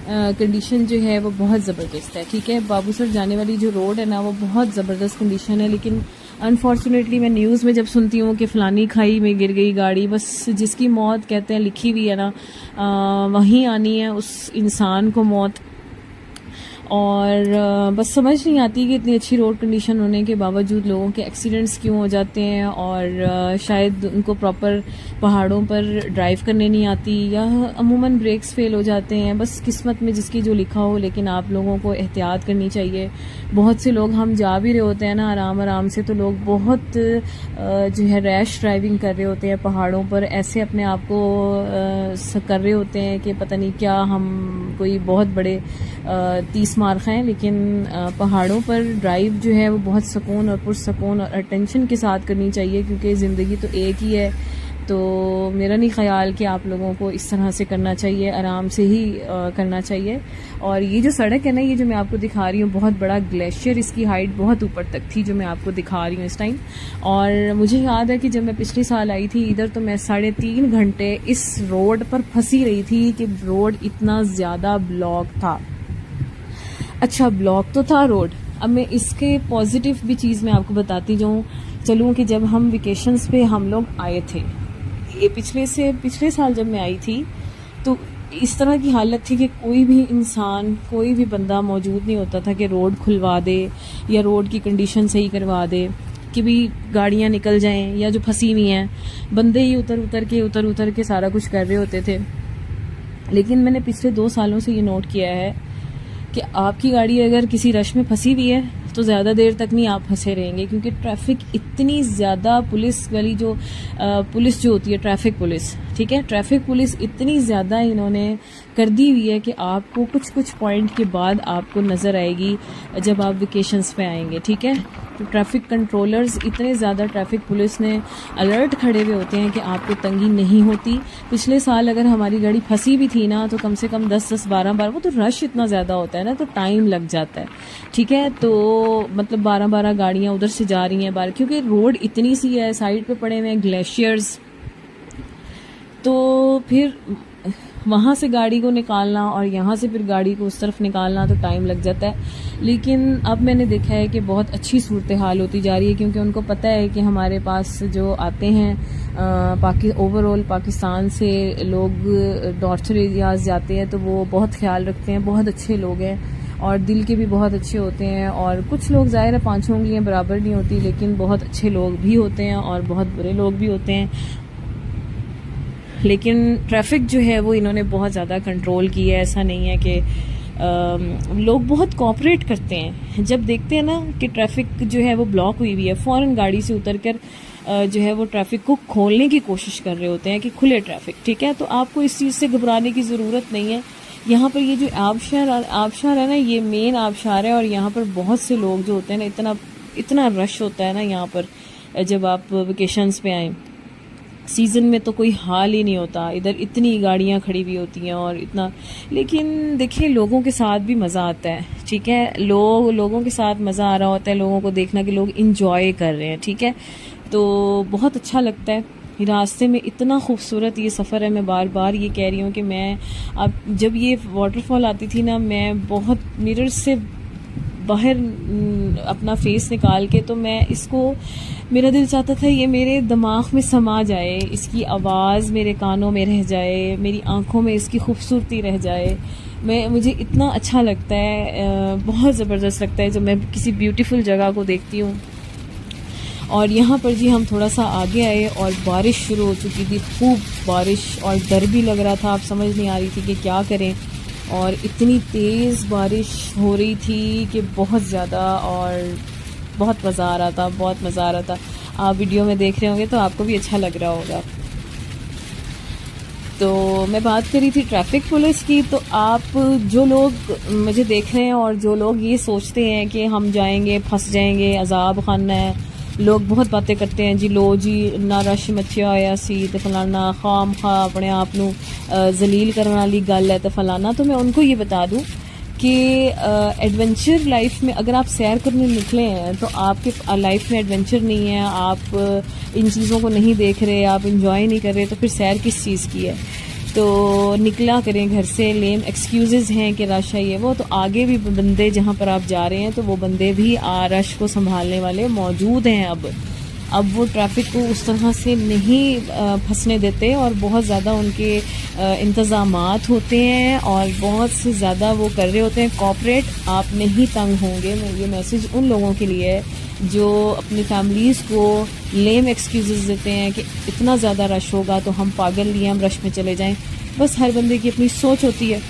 कंडीशन जो है वो बहुत ज़बरदस्त है। ठीक है, बाबूसर जाने वाली जो रोड है ना वो बहुत ज़बरदस्त कंडीशन है, लेकिन अनफॉर्चुनेटली मैं न्यूज़ में जब सुनती हूँ कि फ़लानी खाई में गिर गई गाड़ी, बस जिसकी मौत कहते हैं लिखी हुई है ना वहीं आनी है उस इंसान को मौत। और बस समझ नहीं आती कि इतनी अच्छी रोड कंडीशन होने के बावजूद लोगों के एक्सीडेंट्स क्यों हो जाते हैं, और शायद उनको प्रॉपर पहाड़ों पर ड्राइव करने नहीं आती, या अमूमन ब्रेक्स फेल हो जाते हैं। बस किस्मत में जिसकी जो लिखा हो, लेकिन आप लोगों को एहतियात करनी चाहिए। बहुत से लोग, हम जा भी रहे होते हैं ना आराम आराम से, तो लोग बहुत जो है रैश ड्राइविंग कर रहे होते हैं पहाड़ों पर, ऐसे अपने आप को कर रहे होते हैं कि पता नहीं क्या हम कोई बहुत बड़े 30 मार्क हैं। लेकिन पहाड़ों पर ड्राइव जो है वो बहुत सुकून और पुरसुकून और अटेंशन के साथ करनी चाहिए, क्योंकि ज़िंदगी तो एक ही है। तो मेरा नहीं ख्याल कि आप लोगों को इस तरह से करना चाहिए, आराम से ही करना चाहिए। और ये जो सड़क है ना, ये जो मैं आपको दिखा रही हूँ, बहुत बड़ा ग्लेशियर, इसकी हाइट बहुत ऊपर तक थी जो मैं आपको दिखा रही हूँ इस टाइम। और मुझे याद है कि जब मैं पिछले साल आई थी इधर, तो मैं 3.5 घंटे इस रोड पर फंसी रही थी कि रोड इतना ज़्यादा ब्लॉक था। अच्छा, ब्लॉक तो था रोड। अब मैं इसके पॉजिटिव भी चीज़ मैं आपको बताती जाऊँ चलूँ कि जब हम वेकेशंस पे हम लोग आए थे, ये पिछले साल जब मैं आई थी, तो इस तरह की हालत थी कि कोई भी इंसान, कोई भी बंदा मौजूद नहीं होता था कि रोड खुलवा दे या रोड की कंडीशन सही करवा दे कि भी गाड़ियाँ निकल जाएं, या जो फंसी हुई हैं बंदे ही उतर के सारा कुछ कर रहे होते थे। लेकिन मैंने पिछले 2 सालों से ये नोट किया है कि आपकी गाड़ी अगर किसी रश में फंसी हुई है तो ज़्यादा देर तक नहीं आप फंसे रहेंगे, क्योंकि ट्रैफिक इतनी ज़्यादा, पुलिस वाली जो पुलिस जो होती है ट्रैफिक पुलिस, ठीक है, ट्रैफिक पुलिस इतनी ज़्यादा इन्होंने कर दी हुई है कि आपको कुछ पॉइंट के बाद आपको नज़र आएगी जब आप वेकेशंस पे आएंगे। ठीक है, तो ट्रैफिक कंट्रोलर्स इतने ज़्यादा ट्रैफिक पुलिस ने अलर्ट खड़े हुए होते हैं कि आपको तंगी नहीं होती। पिछले साल अगर हमारी गाड़ी फंसी भी थी ना, तो कम से कम 10-10, 12 वो तो रश इतना ज़्यादा होता है ना, तो टाइम लग जाता है। ठीक है, तो मतलब 12 गाड़ियाँ उधर से जा रही हैं क्योंकि रोड इतनी सी है, साइड पे पड़े हुए हैं ग्लेशियर्स, तो फिर वहाँ से गाड़ी को निकालना और यहाँ से फिर गाड़ी को उस तरफ निकालना तो टाइम लग जाता है। लेकिन अब मैंने देखा है कि बहुत अच्छी सूरत हाल होती जा रही है, क्योंकि उनको पता है कि हमारे पास जो आते हैं ओवरऑल पाकिस्तान से लोग टॉर्चर एरियाज़ जाते हैं, तो वो बहुत ख्याल रखते हैं, बहुत अच्छे लोग हैं और दिल के भी बहुत अच्छे होते हैं। और कुछ लोग ज़ाहिर है 5 उंगलियां बराबर नहीं होती, लेकिन बहुत अच्छे लोग भी होते हैं और बहुत बुरे लोग भी होते हैं। लेकिन ट्रैफिक जो है वो इन्होंने बहुत ज़्यादा कंट्रोल की है। ऐसा नहीं है कि लोग बहुत कोऑपरेट करते हैं, जब देखते हैं ना कि ट्रैफिक जो है वो ब्लॉक हुई हुई है, फ़ौरन गाड़ी से उतरकर जो है वो ट्रैफिक को खोलने की कोशिश कर रहे होते हैं कि खुले ट्रैफिक। ठीक है, तो आपको इस चीज़ से घबराने की ज़रूरत नहीं है। यहाँ पर ये जो आबशार है ना, ये मेन आबशार है और यहाँ पर बहुत से लोग जो होते हैं ना, इतना रश होता है ना यहाँ पर। जब आप वेकेशंस पे आएँ, सीज़न में तो कोई हाल ही नहीं होता, इधर इतनी गाड़ियाँ खड़ी हुई होती हैं और इतना। लेकिन देखिए, लोगों के साथ भी मज़ा आता है। ठीक है, लोगों के साथ मज़ा आ रहा होता है, लोगों को देखना कि लोग इंजॉय कर रहे हैं। ठीक है, तो बहुत अच्छा लगता है। रास्ते में इतना खूबसूरत ये सफ़र है, मैं बार बार ये कह रही हूँ कि मैं अब जब ये वाटरफॉल आती थी ना, मैं बहुत मिरर से बाहर अपना फेस निकाल के, तो मैं इसको, मेरा दिल चाहता था ये मेरे दिमाग में समा जाए, इसकी आवाज़ मेरे कानों में रह जाए, मेरी आँखों में इसकी खूबसूरती रह जाए। मुझे इतना अच्छा लगता है, बहुत ज़बरदस्त लगता है जब मैं किसी ब्यूटीफुल जगह को देखती हूँ। और यहाँ पर जी हम थोड़ा सा आगे आए और बारिश शुरू हो चुकी थी, खूब बारिश, और डर भी लग रहा था, आप समझ नहीं आ रही थी कि क्या करें। और इतनी तेज़ बारिश हो रही थी कि बहुत ज़्यादा, और बहुत मज़ा आ रहा था, बहुत मज़ा आ रहा था। आप वीडियो में देख रहे होंगे तो आपको भी अच्छा लग रहा होगा। तो मैं बात करी थी ट्रैफिक पुलिस की, तो आप जो लोग मुझे देख रहे हैं और जो लोग ये सोचते हैं कि हम जाएंगे फंस जाएंगे, अजाब खाना है, लोग बहुत बातें करते हैं जी, लो जी ना रश मचिया होया सी ते फलाना, खाम खा अपने आप नू जलील करने वाली गल है ते फलाना। तो मैं उनको ये बता दूं कि एडवेंचर लाइफ में अगर आप सैर करने निकले हैं तो आपके लाइफ में एडवेंचर नहीं है, आप इन चीज़ों को नहीं देख रहे, आप इंजॉय नहीं कर रहे, तो फिर सैर किस चीज़ की है। तो निकला करें घर से। लेम एक्सक्यूज़ेस हैं कि रश है ये वो, तो आगे भी बंदे जहाँ पर आप जा रहे हैं तो वो बंदे भी रश को संभालने वाले मौजूद हैं। अब वो ट्रैफिक को उस तरह से नहीं फंसने देते और बहुत ज़्यादा उनके इंतज़ामात होते हैं और बहुत से ज़्यादा वो कर रहे होते हैं कोऑपरेट। आप नहीं तंग होंगे। मैं ये मैसेज उन लोगों के लिए है जो अपनी फैमिलीज़ को लेम एक्सक्यूज़ेस देते हैं कि इतना ज़्यादा रश होगा तो हम पागल लिए हम रश में चले जाएं। बस हर बंदे की अपनी सोच होती है,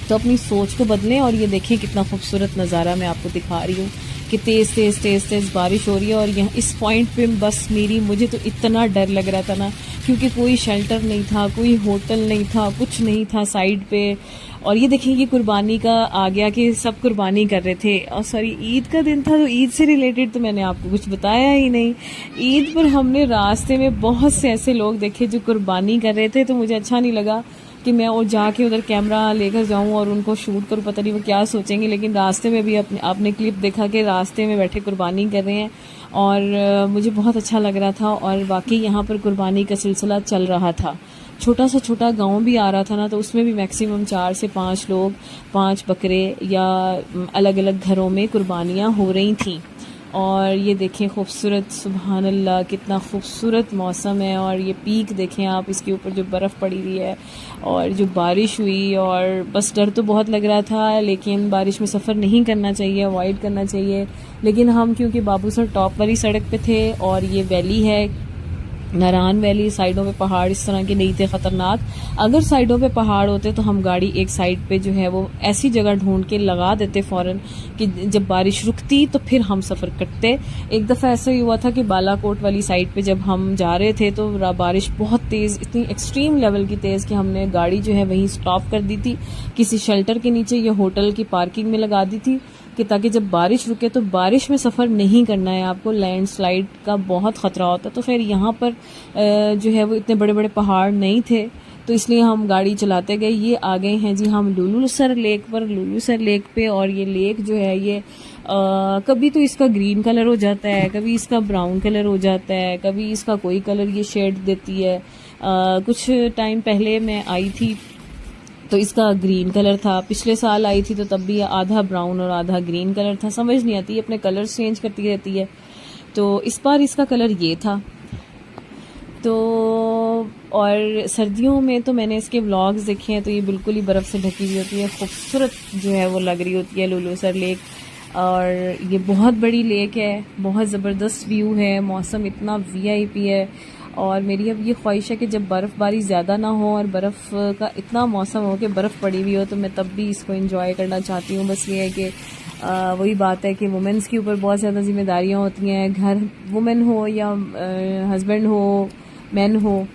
तो अपनी सोच को बदलें। और ये देखें कितना खूबसूरत नज़ारा मैं आपको दिखा रही हूँ कि तेज़ तेज़ तेज़ तेज़ बारिश हो रही है। और यहाँ इस पॉइंट पे बस मुझे तो इतना डर लग रहा था ना, क्योंकि कोई शेल्टर नहीं था, कोई होटल नहीं था, कुछ नहीं था साइड पे। और ये देखिए ये कुर्बानी का आ गया कि सब कुर्बानी कर रहे थे। और सॉरी ईद का दिन था, तो ईद से रिलेटेड तो मैंने आपको कुछ बताया ही नहीं। ईद पर हमने रास्ते में बहुत से ऐसे लोग देखे जो कुर्बानी कर रहे थे, तो मुझे अच्छा नहीं लगा कि मैं और जाके उधर कैमरा लेकर जाऊं और उनको शूट करूं। पता नहीं वो क्या सोचेंगे। लेकिन रास्ते में भी आपने क्लिप देखा कि रास्ते में बैठे कुर्बानी कर रहे हैं और मुझे बहुत अच्छा लग रहा था। और वाकई यहाँ पर कुर्बानी का सिलसिला चल रहा था। छोटा गांव भी आ रहा था ना, तो उसमें भी मैक्सिमम 4 से 5 लोग, 5 बकरे या अलग अलग घरों में कुर्बानियाँ हो रही थीं। और ये देखें खूबसूरत, सुभान अल्लाह कितना खूबसूरत मौसम है। और ये पीक देखें आप, इसके ऊपर जो बर्फ़ पड़ी हुई है और जो बारिश हुई। और बस डर तो बहुत लग रहा था, लेकिन बारिश में सफ़र नहीं करना चाहिए, अवॉइड करना चाहिए। लेकिन हम क्योंकि बाबूसर टॉप वाली सड़क पे थे और ये वैली है नारान वैली, साइडों पे पहाड़ इस तरह के नहीं थे ख़तरनाक। अगर साइडों पे पहाड़ होते तो हम गाड़ी एक साइड पे जो है वो ऐसी जगह ढूंढ के लगा देते फ़ौरन कि जब बारिश रुकती तो फिर हम सफ़र करते। एक दफ़ा ऐसा ही हुआ था कि बालाकोट वाली साइड पे जब हम जा रहे थे तो बारिश बहुत तेज़, इतनी एक्सट्रीम लेवल की तेज़ कि हमने गाड़ी जो है वहीं स्टॉप कर दी थी, किसी शेल्टर के नीचे या होटल की पार्किंग में लगा दी थी कि ताकि जब बारिश रुके तो बारिश में सफ़र नहीं करना है आपको, लैंडस्लाइड का बहुत ख़तरा होता है। तो खैर यहाँ पर जो है वो इतने बड़े बड़े पहाड़ नहीं थे, तो इसलिए हम गाड़ी चलाते गए। ये आ गए हैं जी हम लुलुसर लेक पर, लुलुसर लेक पे। और ये लेक जो है ये कभी तो इसका ग्रीन कलर हो जाता है, कभी इसका ब्राउन कलर हो जाता है, कभी इसका कोई कलर ये शेड देती है। कुछ टाइम पहले मैं आई थी तो इसका ग्रीन कलर था, पिछले साल आई थी तो तब भी आधा ब्राउन और आधा ग्रीन कलर था। समझ नहीं आती, अपने कलर चेंज करती रहती है। तो इस बार इसका कलर ये था। तो और सर्दियों में तो मैंने इसके व्लॉग्स देखे हैं तो ये बिल्कुल ही बर्फ़ से ढकी हुई होती है, खूबसूरत जो है वो लग रही होती है लुलुसर लेक। और ये बहुत बड़ी लेक है, बहुत ज़बरदस्त व्यू है, मौसम इतना वीआईपी है। और मेरी अब ये ख्वाहिश है कि जब बर्फ़बारी ज़्यादा ना हो और बर्फ़ का इतना मौसम हो कि बर्फ़ पड़ी हुई हो तो मैं तब भी इसको एंजॉय करना चाहती हूँ। बस ये है कि वही बात है कि वुमेंस के ऊपर बहुत ज़्यादा जिम्मेदारियाँ होती हैं, घर वुमेन हो या हस्बैंड हो, मैन हो,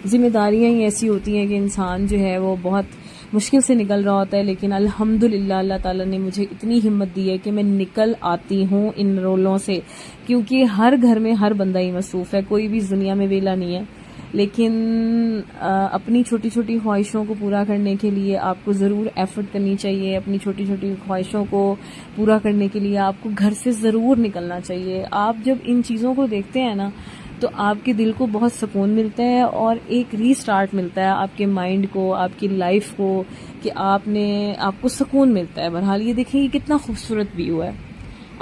जिम्मेदारियाँ ही ऐसी होती हैं कि इंसान जो है वो बहुत मुश्किल से निकल रहा होता है। लेकिन अल्हम्दुलिल्लाह अल्लाह ताला ने मुझे इतनी हिम्मत दी है कि मैं निकल आती हूँ इन रोलों से, क्योंकि हर घर में हर बंदा ही मसरूफ़ है, कोई भी इस दुनिया में वेला नहीं है। लेकिन अपनी छोटी छोटी ख्वाहिशों को पूरा करने के लिए आपको ज़रूर एफ़र्ट करनी चाहिए। अपनी छोटी छोटी ख्वाहिशों को पूरा करने के लिए आपको घर से ज़रूर निकलना चाहिए। आप जब इन चीज़ों को देखते हैं ना तो आपके दिल को बहुत सुकून मिलता है और एक रीस्टार्ट मिलता है आपके माइंड को, आपकी लाइफ को, कि आपको सुकून मिलता है। बहरहाल ये देखिए कितना खूबसूरत व्यू है,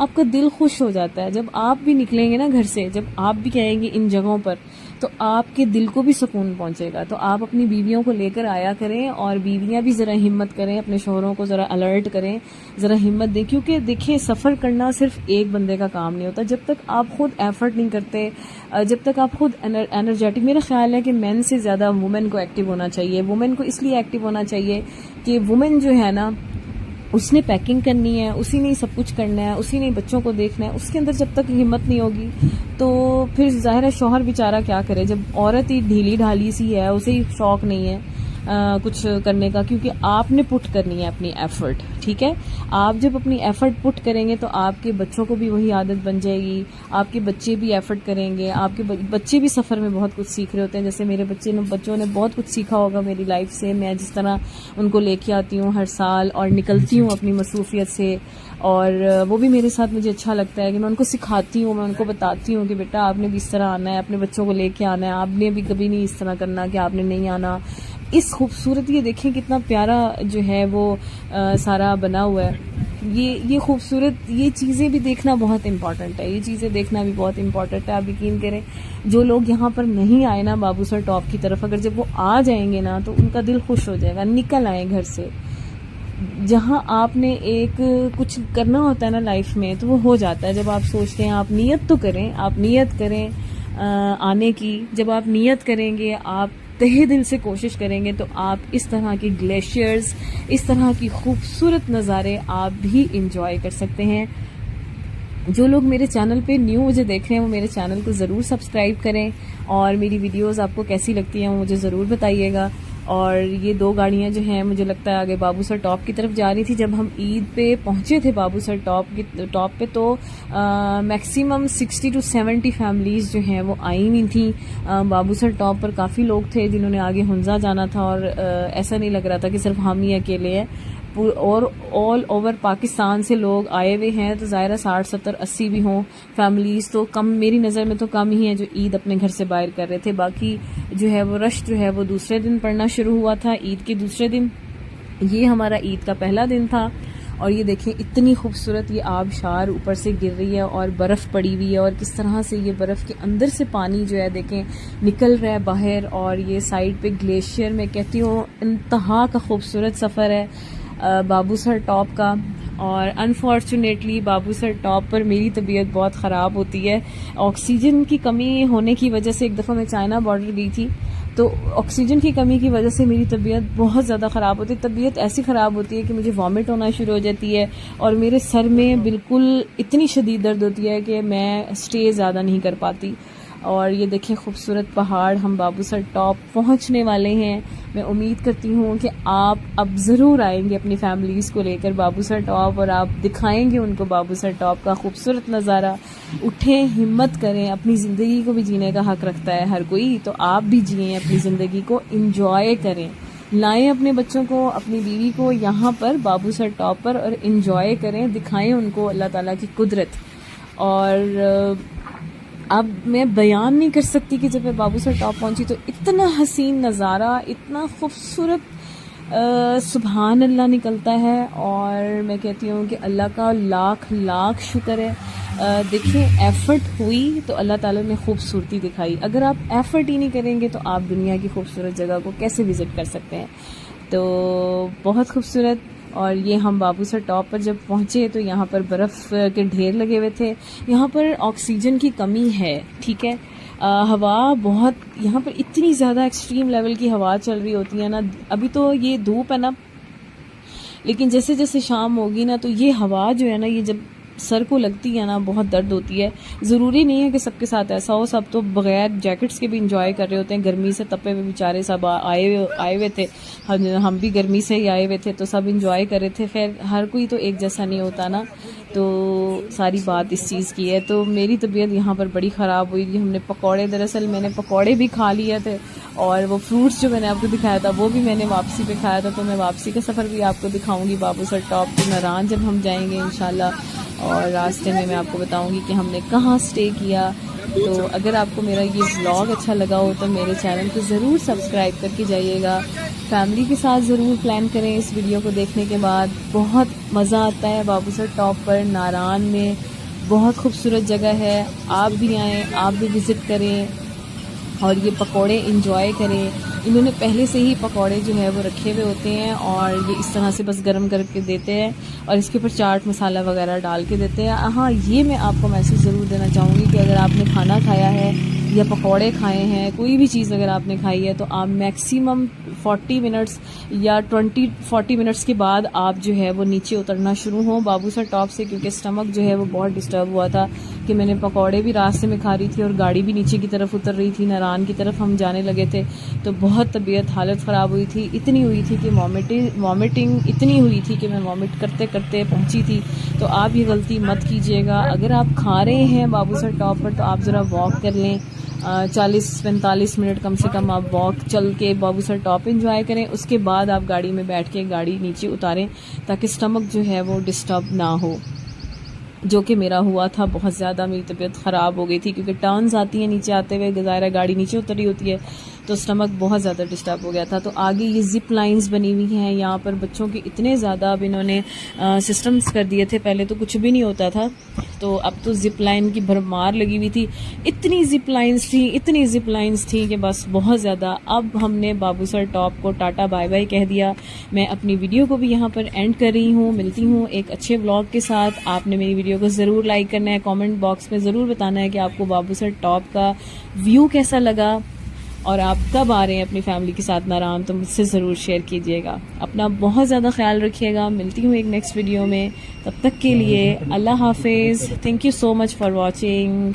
आपका दिल खुश हो जाता है। जब आप भी निकलेंगे ना घर से, जब आप भी कहेंगे इन जगहों पर, तो आपके दिल को भी सुकून पहुंचेगा। तो आप अपनी बीवियों को लेकर आया करें और बीवियां भी ज़रा हिम्मत करें, अपने शोहरों को ज़रा अलर्ट करें, ज़रा हिम्मत दें। क्योंकि देखिए सफ़र करना सिर्फ एक बंदे का काम नहीं होता। जब तक आप खुद एफर्ट नहीं करते, जब तक आप खुद एनर्जेटिक, मेरा ख्याल है कि मेन से ज़्यादा वुमेन को एक्टिव होना चाहिए। वुमेन को इसलिए एक्टिव होना चाहिए कि वुमेन जो है ना उसने पैकिंग करनी है, उसी ने सब कुछ करना है, उसी ने बच्चों को देखना है। उसके अंदर जब तक हिम्मत नहीं होगी तो फिर जाहिर है शौहर बेचारा क्या करे। जब औरत ही ढीली ढाली सी है, उसे ही शौक नहीं है, कुछ करने का, क्योंकि आपने पुट करनी है अपनी एफर्ट, ठीक है। आप जब अपनी एफर्ट पुट करेंगे तो आपके बच्चों को भी वही आदत बन जाएगी, आपके बच्चे भी एफर्ट करेंगे, आपके बच्चे भी सफ़र में बहुत कुछ सीख रहे होते हैं। जैसे मेरे बच्चों ने बहुत कुछ सीखा होगा मेरी लाइफ से, मैं जिस तरह उनको लेके आती हूँ हर साल और निकलती हूँ अपनी मसरूफियत से, और वो भी मेरे साथ, मुझे अच्छा लगता है कि मैं उनको सिखाती हूँ, मैं उनको बताती हूँ कि बेटा आपने भी इस तरह आना है, अपने बच्चों को लेके आना है, आपने भी कभी नहीं इस तरह करना कि आपने नहीं आना। इस खूबसूरत, ये देखें कितना प्यारा जो है वो सारा बना हुआ है। ये खूबसूरत, ये चीज़ें भी देखना बहुत इम्पॉर्टेंट है, ये चीज़ें देखना भी बहुत इम्पॉर्टेंट है। आप यकीन करें, जो लोग यहाँ पर नहीं आए ना बाबूसर टॉप की तरफ, अगर जब वो आ जाएंगे ना तो उनका दिल खुश हो जाएगा। निकल आए घर से, जहाँ आपने एक कुछ करना होता है ना लाइफ में, तो वो हो जाता है। जब आप सोचते हैं, आप नियत तो करें, आप नियत करें आने की। जब आप नियत करेंगे, आप तहे दिल से कोशिश करेंगे, तो आप इस तरह की ग्लेशियर्स, इस तरह की खूबसूरत नज़ारे आप भी इंजॉय कर सकते हैं। जो लोग मेरे चैनल पे न्यू मुझे देख रहे हैं, वो मेरे चैनल को ज़रूर सब्सक्राइब करें, और मेरी वीडियोस आपको कैसी लगती हैं वो मुझे ज़रूर बताइएगा। और ये 2 गाड़ियाँ जो हैं, मुझे लगता है आगे बाबूसर टॉप की तरफ जा रही थी। जब हम ईद पे पहुँचे थे बाबूसर टॉप पे, तो मैक्सिमम 60 to 70 फैमिलीज़ जो हैं वो आई हुई थी बाबूसर टॉप पर। काफ़ी लोग थे जिन्होंने आगे हुंजा जाना था, और ऐसा नहीं लग रहा था कि सिर्फ हम ही अकेले हैं, और ऑल ओवर पाकिस्तान से लोग आए हुए हैं। तो ज़ाहिर 60, 70, 80 भी हों फैमिलीज़, तो कम, मेरी नज़र में तो कम ही हैं जो ईद अपने घर से बाहर कर रहे थे। बाकी जो है वो रश जो है वो दूसरे दिन पड़ना शुरू हुआ था, ईद के दूसरे दिन। ये हमारा ईद का पहला दिन था, और ये देखें इतनी खूबसूरत ये आबशार ऊपर से गिर रही है और बर्फ़ पड़ी हुई है, और किस तरह से ये बर्फ़ के अंदर से पानी जो है देखें निकल रहा है बाहर, और ये साइड पे ग्लेशियर, मैं कहती हूँ इंतहा का खूबसूरत सफ़र है बाबूसर टॉप का। और अनफॉर्चुनेटली बाबूसर टॉप पर मेरी तबीयत बहुत ख़राब होती है ऑक्सीजन की कमी होने की वजह से। एक दफ़ा मैं चाइना बॉर्डर गई थी, तो ऑक्सीजन की कमी की वजह से मेरी तबीयत बहुत ज़्यादा ख़राब होती है। तबीयत ऐसी ख़राब होती है कि मुझे वॉमिट होना शुरू हो जाती है, और मेरे सर में बिल्कुल इतनी शदीद दर्द होती है कि मैं स्टे ज़्यादा नहीं कर पाती। और ये देखें खूबसूरत पहाड़, हम बाबूसर टॉप पहुंचने वाले हैं। मैं उम्मीद करती हूँ कि आप अब ज़रूर आएंगे अपनी फैमिलीज़ को लेकर बाबूसर टॉप, और आप दिखाएंगे उनको बाबूसर टॉप का खूबसूरत नज़ारा। उठें, हिम्मत करें, अपनी ज़िंदगी को भी जीने का हक़ रखता है हर कोई, तो आप भी जिएं अपनी ज़िंदगी को, इंजॉय करें। लाएं अपने बच्चों को, अपनी बीवी को यहाँ पर बाबूसर टॉप पर, और इंजॉय करें, दिखाएं उनको अल्लाह ताला की कुदरत। और अब मैं बयान नहीं कर सकती कि जब मैं बाबूसर टॉप पहुंची तो इतना हसीन नज़ारा, इतना खूबसूरत, सुभान अल्लाह निकलता है। और मैं कहती हूँ कि अल्लाह का लाख लाख शुक्र है। देखें, एफ़र्ट हुई तो अल्लाह ताला ने खूबसूरती दिखाई। अगर आप एफ़र्ट ही नहीं करेंगे तो आप दुनिया की खूबसूरत जगह को कैसे विज़िट कर सकते हैं। तो बहुत खूबसूरत। और ये हम बाबूसर टॉप पर जब पहुँचे तो यहाँ पर बर्फ़ के ढेर लगे हुए थे। यहाँ पर ऑक्सीजन की कमी है, ठीक है। हवा बहुत, यहाँ पर इतनी ज़्यादा एक्सट्रीम लेवल की हवा चल रही होती है ना। अभी तो ये धूप है ना, लेकिन जैसे जैसे शाम होगी ना, तो ये हवा जो है ना, ये जब सर को लगती है ना, बहुत दर्द होती है। ज़रूरी नहीं है कि सबके साथ ऐसा हो, सब तो बगैर जैकेट्स के भी इंजॉय कर रहे होते हैं। गर्मी से तपे हुए बेचारे सब आए हुए थे, हम भी गर्मी से ही आए हुए थे, तो सब इंजॉय कर रहे थे। खैर, हर कोई तो एक जैसा नहीं होता ना, तो सारी बात इस चीज़ की है। तो मेरी तबीयत यहाँ पर बड़ी ख़राब हुई थी। हमने पकौड़े, दरअसल मैंने पकौड़े भी खा लिए थे, और वो फ्रूट्स जो मैंने आपको दिखाया था वो भी मैंने वापसी पे खाया था। तो मैं वापसी का सफ़र भी आपको दिखाऊंगी बाबूसर टॉप टू नारान जब हम जाएंगे इंशाल्लाह, और रास्ते में मैं आपको बताऊंगी कि हमने कहाँ स्टे किया। तो अगर आपको मेरा ये व्लॉग अच्छा लगा हो तो मेरे चैनल को ज़रूर सब्सक्राइब करके जाइएगा। फैमिली के साथ ज़रूर प्लान करें इस वीडियो को देखने के बाद। बहुत मज़ा आता है बाबूसर टॉप पर नारान में, बहुत खूबसूरत जगह है। आप भी आएँ, आप भी विज़िट करें और ये पकोड़े इंजॉय करें। इन्होंने पहले से ही पकोड़े जो है वो रखे हुए होते हैं, और ये इस तरह से बस गर्म करके देते हैं, और इसके ऊपर चाट मसाला वगैरह डाल के देते हैं। हाँ, ये मैं आपको मैसेज ज़रूर देना चाहूँगी कि अगर आपने खाना खाया है या पकोड़े खाए हैं, कोई भी चीज़ अगर आपने खाई है, तो आप मैक्सिमम 40 मिनट्स या 20-40 मिनट्स के बाद आप जो है वो नीचे उतरना शुरू हो बाबूसर टॉप से, क्योंकि स्टमक जो है वो बहुत डिस्टर्ब हुआ था कि मैंने पकौड़े भी रास्ते में खा रही थी और गाड़ी भी नीचे की तरफ उतर रही थी, नारान की तरफ हम जाने लगे थे। तो बहुत तबीयत हालत ख़राब हुई थी, इतनी हुई थी कि वॉमिटिंग इतनी हुई थी कि मैं वॉमिट करते करते पहुंची थी। तो आप ये गलती मत कीजिएगा। अगर आप खा रहे हैं बाबूसर टॉप पर तो आप ज़रा वॉक कर लें, 40-45 मिनट कम से कम आप वॉक चल के बाबूसर टॉप एंजॉय करें। उसके बाद आप गाड़ी में बैठ के गाड़ी नीचे उतारें ताकि स्टमक जो है वो डिस्टर्ब ना हो, जो कि मेरा हुआ था। बहुत ज़्यादा मेरी तबीयत ख़राब हो गई थी क्योंकि टर्न्स आती हैं नीचे आते हुए, ज़ाहिर है गाड़ी नीचे उतरी होती है, तो स्टमक बहुत ज़्यादा डिस्टर्ब हो गया था। तो आगे ये जिप लाइंस बनी हुई हैं यहाँ पर, बच्चों के इतने ज़्यादा अब इन्होंने सिस्टम्स कर दिए थे, पहले तो कुछ भी नहीं होता था, तो अब तो जिप लाइन की भरमार लगी हुई थी। इतनी जिप लाइंस थी कि बस बहुत ज़्यादा। अब हमने बाबूसर टॉप को टाटा बाय बाय कह दिया। मैं अपनी वीडियो को भी यहाँ पर एंड कर रही हूँ। मिलती हूँ एक अच्छे व्लॉग के साथ। आपने मेरी वीडियो को ज़रूर लाइक करना है, कमेंट बॉक्स में ज़रूर बताना है कि आपको बाबूसर टॉप का व्यू कैसा लगा और आप कब आ रहे हैं अपनी फैमिली के साथ नारान, तो मुझसे ज़रूर शेयर कीजिएगा। अपना बहुत ज़्यादा ख्याल रखिएगा। मिलती हूँ एक नेक्स्ट वीडियो में, तब तक के लिए अल्लाह हाफिज़। Thank you so much for watching.